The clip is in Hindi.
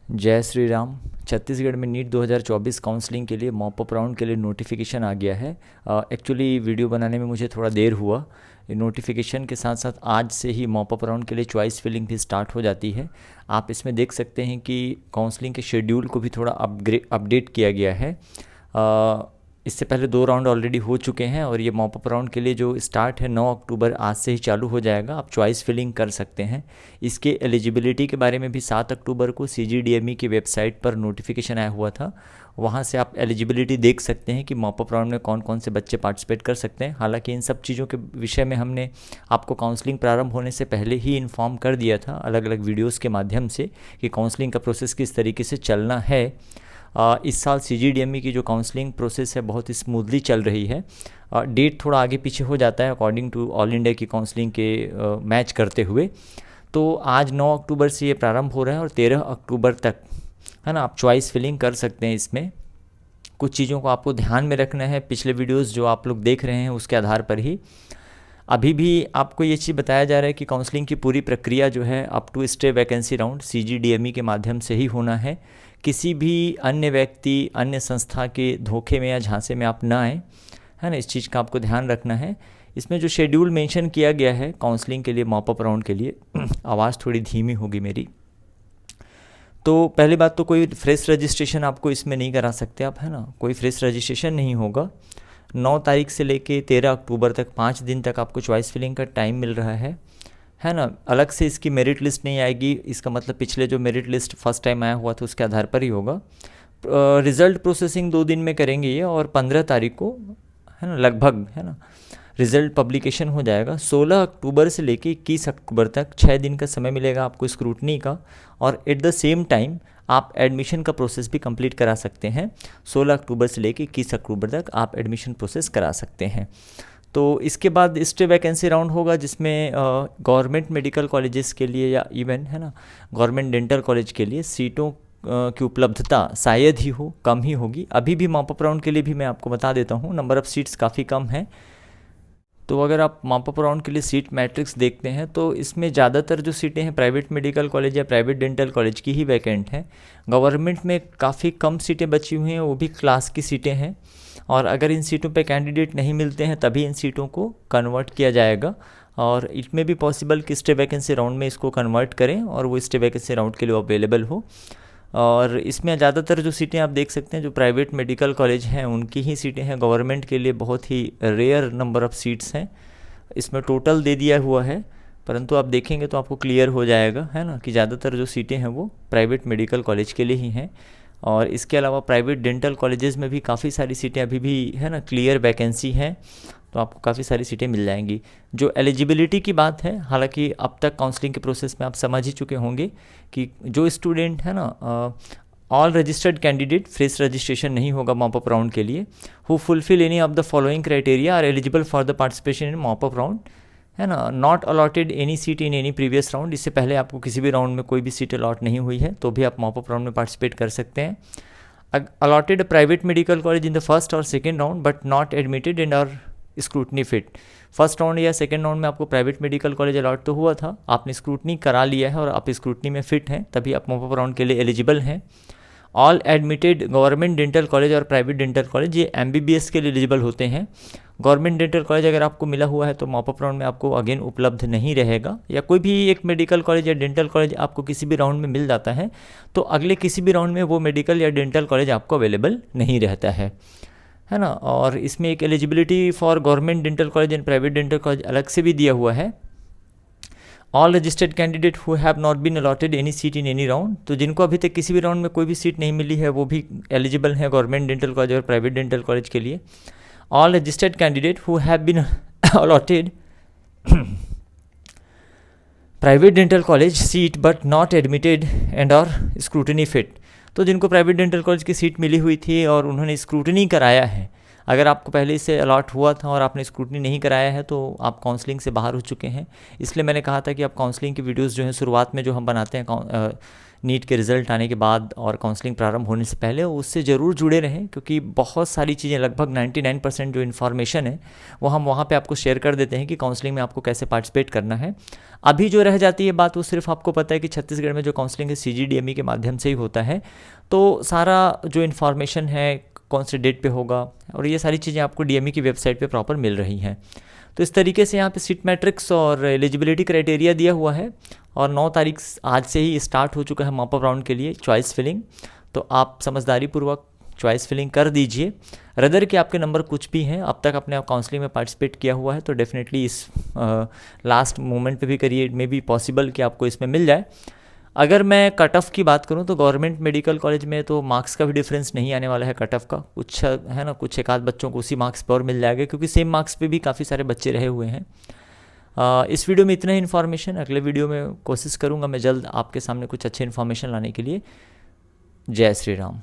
जय श्री राम। छत्तीसगढ़ में नीट 2024 काउंसलिंग के लिए मॉप अप राउंड के लिए नोटिफिकेशन आ गया है। एक्चुअली वीडियो बनाने में मुझे थोड़ा देर हुआ। नोटिफिकेशन के साथ साथ आज से ही मॉप अप राउंड के लिए चॉइस फिलिंग भी स्टार्ट हो जाती है। आप इसमें देख सकते हैं कि काउंसलिंग के शेड्यूल को भी थोड़ा अपडेट किया गया है। इससे पहले 2 राउंड ऑलरेडी हो चुके हैं और ये मॉप अप राउंड के लिए जो स्टार्ट है 9 अक्टूबर आज से ही चालू हो जाएगा। आप चॉइस फिलिंग कर सकते हैं। इसके एलिजिबिलिटी के बारे में भी 7 अक्टूबर को CGDME की वेबसाइट पर नोटिफिकेशन आया हुआ था। वहाँ से आप एलिजिबिलिटी देख सकते हैं कि मॉप अप राउंड में कौन कौन से बच्चे पार्टिसिपेट कर सकते हैं। हालांकि इन सब चीज़ों के विषय में हमने आपको काउंसलिंग प्रारंभ होने से पहले ही इन्फॉर्म कर दिया था अलग अलग वीडियोज़ के माध्यम से कि काउंसलिंग का प्रोसेस किस तरीके से चलना है। इस साल CGDME की जो काउंसलिंग प्रोसेस है बहुत ही स्मूथली चल रही है। डेट थोड़ा आगे पीछे हो जाता है अकॉर्डिंग टू ऑल इंडिया की काउंसलिंग के मैच करते हुए। तो आज 9 अक्टूबर से ये प्रारंभ हो रहा है और 13 अक्टूबर तक, है ना, आप चॉइस फिलिंग कर सकते हैं। इसमें कुछ चीज़ों को आपको ध्यान में रखना है। पिछले वीडियोज़ जो आप लोग देख रहे हैं उसके आधार पर ही अभी भी आपको ये चीज़ बताया जा रहा है कि काउंसलिंग की पूरी प्रक्रिया जो है up to stray vacancy round CGDME के माध्यम से ही होना है। किसी भी अन्य व्यक्ति, अन्य संस्था के धोखे में या झांसे में आप ना आए, है ना, इस चीज़ का आपको ध्यान रखना है। इसमें जो शेड्यूल मेंशन किया गया है काउंसलिंग के लिए, मॉप अप राउंड के लिए, आवाज़ थोड़ी धीमी होगी मेरी। तो पहली बात तो कोई फ्रेश रजिस्ट्रेशन आपको इसमें नहीं करा सकते आप, है ना, कोई फ्रेश रजिस्ट्रेशन नहीं होगा। 9 तारीख से लेके 13 अक्टूबर तक 5 दिन तक आपको चॉइस फिलिंग का टाइम मिल रहा है ना। अलग से इसकी मेरिट लिस्ट नहीं आएगी। इसका मतलब पिछले जो मेरिट लिस्ट फर्स्ट टाइम आया हुआ था उसके आधार पर ही होगा। रिज़ल्ट प्रोसेसिंग 2 दिन में करेंगे ये, और 15 तारीख को, है ना, लगभग, है ना, रिज़ल्ट पब्लिकेशन हो जाएगा। 16 अक्टूबर से लेके 21 अक्टूबर तक 6 दिन का समय मिलेगा आपको स्क्रूटनी का, और एट द सेम टाइम आप एडमिशन का प्रोसेस भी कंप्लीट करा सकते हैं। 16 अक्टूबर से लेके 21 अक्टूबर तक आप एडमिशन प्रोसेस करा सकते हैं। तो इसके बाद स्टे वैकेंसी राउंड होगा जिसमें गवर्नमेंट मेडिकल कॉलेजेस के लिए या इवन, है ना, गवर्नमेंट डेंटल कॉलेज के लिए सीटों की उपलब्धता शायद ही हो, कम ही होगी। अभी भी मॉप अप राउंड के लिए भी मैं आपको बता देता हूँ, नंबर ऑफ़ सीट्स काफ़ी कम है। तो अगर आप मॉप अप राउंड के लिए सीट मैट्रिक्स देखते हैं तो इसमें ज़्यादातर जो सीटें हैं प्राइवेट मेडिकल कॉलेज या प्राइवेट डेंटल कॉलेज की ही वैकेंट हैं। गवर्नमेंट में काफ़ी कम सीटें बची हुई हैं, वो भी क्लास की सीटें हैं। और अगर इन सीटों पे कैंडिडेट नहीं मिलते हैं तभी इन सीटों को कन्वर्ट किया जाएगा, और इसमें भी पॉसिबल कि स्टे वैकेंसी राउंड में इसको कन्वर्ट करें और वो स्टे वैकेंसी राउंड के लिए अवेलेबल हो। और इसमें ज़्यादातर जो सीटें आप देख सकते हैं जो प्राइवेट मेडिकल कॉलेज हैं उनकी ही सीटें हैं। गवर्नमेंट के लिए बहुत ही रेयर नंबर ऑफ़ सीट्स हैं। इसमें टोटल दे दिया हुआ है, परंतु आप देखेंगे तो आपको क्लियर हो जाएगा, है ना, कि ज़्यादातर जो सीटें हैं वो प्राइवेट मेडिकल कॉलेज के लिए ही हैं। और इसके अलावा प्राइवेट डेंटल कॉलेजेस में भी काफ़ी सारी सीटें अभी भी, है ना, क्लियर वैकेंसी हैं, तो आपको काफ़ी सारी सीटें मिल जाएंगी। जो एलिजिबिलिटी की बात है, हालांकि अब तक काउंसलिंग के प्रोसेस में आप समझ ही चुके होंगे कि जो स्टूडेंट है ना, all registered candidate, fresh registration नहीं होगा मॉप अप राउंड के लिए, who fulfil any of the following criteria are eligible for the participation in mop up round, है ना। Not allotted any seat in any previous round, इससे पहले आपको किसी भी राउंड में कोई भी सीट अलॉट नहीं हुई है तो भी आप मॉप अप राउंड में पार्टिसिपेट कर सकते हैं। Allotted private medical college in the first और second round but not admitted in our scrutiny fit. First round या सेकेंड राउंड में आपको प्राइवेट मेडिकल कॉलेज अलॉट तो हुआ था, आपने स्क्रूटनी करा लिया है और आप स्क्रूटनी में फिट हैं, तभी आप मॉप अप राउंड के लिए एलिजिबल हैं। All admitted government dental college और प्राइवेट डेंटल कॉलेज ये MBBS के लिए एलिजिबल होते हैं। गवर्नमेंट डेंटल कॉलेज अगर आपको मिला हुआ है तो मॉप अप राउंड में आपको अगेन उपलब्ध नहीं रहेगा, या कोई भी एक मेडिकल कॉलेज या डेंटल कॉलेज आपको किसी भी राउंड में मिल जाता है तो अगले किसी भी राउंड में वो मेडिकल या डेंटल कॉलेज आपको अवेलेबल नहीं रहता है ना। और इसमें एक eligibility for government dental college and private dental college अलग से भी दिया हुआ है। All registered candidate who have not been allotted any seat in any round, तो जिनको अभी तक किसी भी राउंड में कोई भी सीट नहीं मिली है वो भी एलिजिबल है गवर्नमेंट डेंटल कॉलेज और प्राइवेट डेंटल कॉलेज के लिए। All registered candidate who have been allotted private dental college seat but not admitted and और स्क्रूटनी फिट, तो जिनको प्राइवेट डेंटल कॉलेज की सीट मिली हुई थी और उन्होंने स्क्रूटनी कराया है, अगर आपको पहले से अलॉट हुआ था और आपने स्क्रूटनी नहीं कराया है तो आप काउंसलिंग से बाहर हो चुके हैं। इसलिए मैंने कहा था कि आप काउंसलिंग की वीडियोस जो हैं शुरुआत में जो हम बनाते हैं नीट के रिज़ल्ट आने के बाद और काउंसलिंग प्रारंभ होने से पहले, उससे ज़रूर जुड़े रहें, क्योंकि बहुत सारी चीज़ें, लगभग 99% जो इन्फॉर्मेशन है वो हम वहाँ पे आपको शेयर कर देते हैं कि काउंसलिंग में आपको कैसे पार्टिसिपेट करना है। अभी जो रह जाती है बात, वो सिर्फ आपको पता है कि छत्तीसगढ़ में जो काउंसलिंग है CGDME के माध्यम से ही होता है, तो सारा जो इन्फॉर्मेशन है कौन से डेट पे होगा और ये सारी चीज़ें आपको DME की वेबसाइट पे प्रॉपर मिल रही हैं। तो इस तरीके से यहाँ पे सीट मैट्रिक्स और एलिजिबिलिटी क्राइटेरिया दिया हुआ है और 9 तारीख आज से ही स्टार्ट हो चुका है मॉप अप राउंड के लिए चॉइस फिलिंग। तो आप समझदारी पूर्वक चॉइस फिलिंग कर दीजिए। रदर के आपके नंबर कुछ भी हैं, अब तक आपने आप काउंसलिंग में पार्टिसिपेट किया हुआ है तो डेफिनेटली इस लास्ट मोमेंट पे भी करिए, मे बी पॉसिबल कि आपको इसमें मिल जाए। अगर मैं कट ऑफ की बात करूं तो गवर्नमेंट मेडिकल कॉलेज में तो मार्क्स का भी डिफरेंस नहीं आने वाला है कट ऑफ का, कुछ है ना, कुछ एक आध बच्चों को उसी मार्क्स पर और मिल जाएगा, क्योंकि सेम मार्क्स पे भी काफ़ी सारे बच्चे रहे हुए हैं। इस वीडियो में इतना ही इन्फॉर्मेशन। अगले वीडियो में कोशिश करूंगा मैं जल्द आपके सामने कुछ अच्छे इन्फॉर्मेशन लाने के लिए। जय श्री राम।